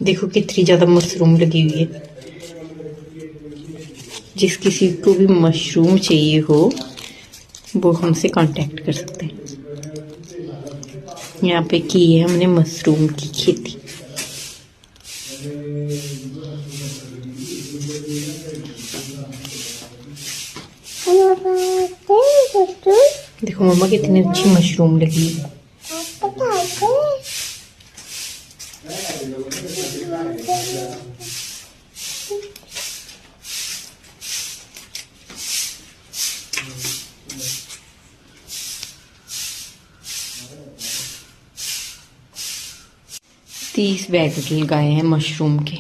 देखो कितनी ज्यादा मशरूम लगी हुई है। जिस किसी को भी मशरूम चाहिए हो वो हमसे कांटेक्ट कर सकते हैं। यहाँ पे की है हमने मशरूम की खेती। देखो मम्मा कितनी अच्छी मशरूम लगी है। तीस बैग लगाए हैं मशरूम के।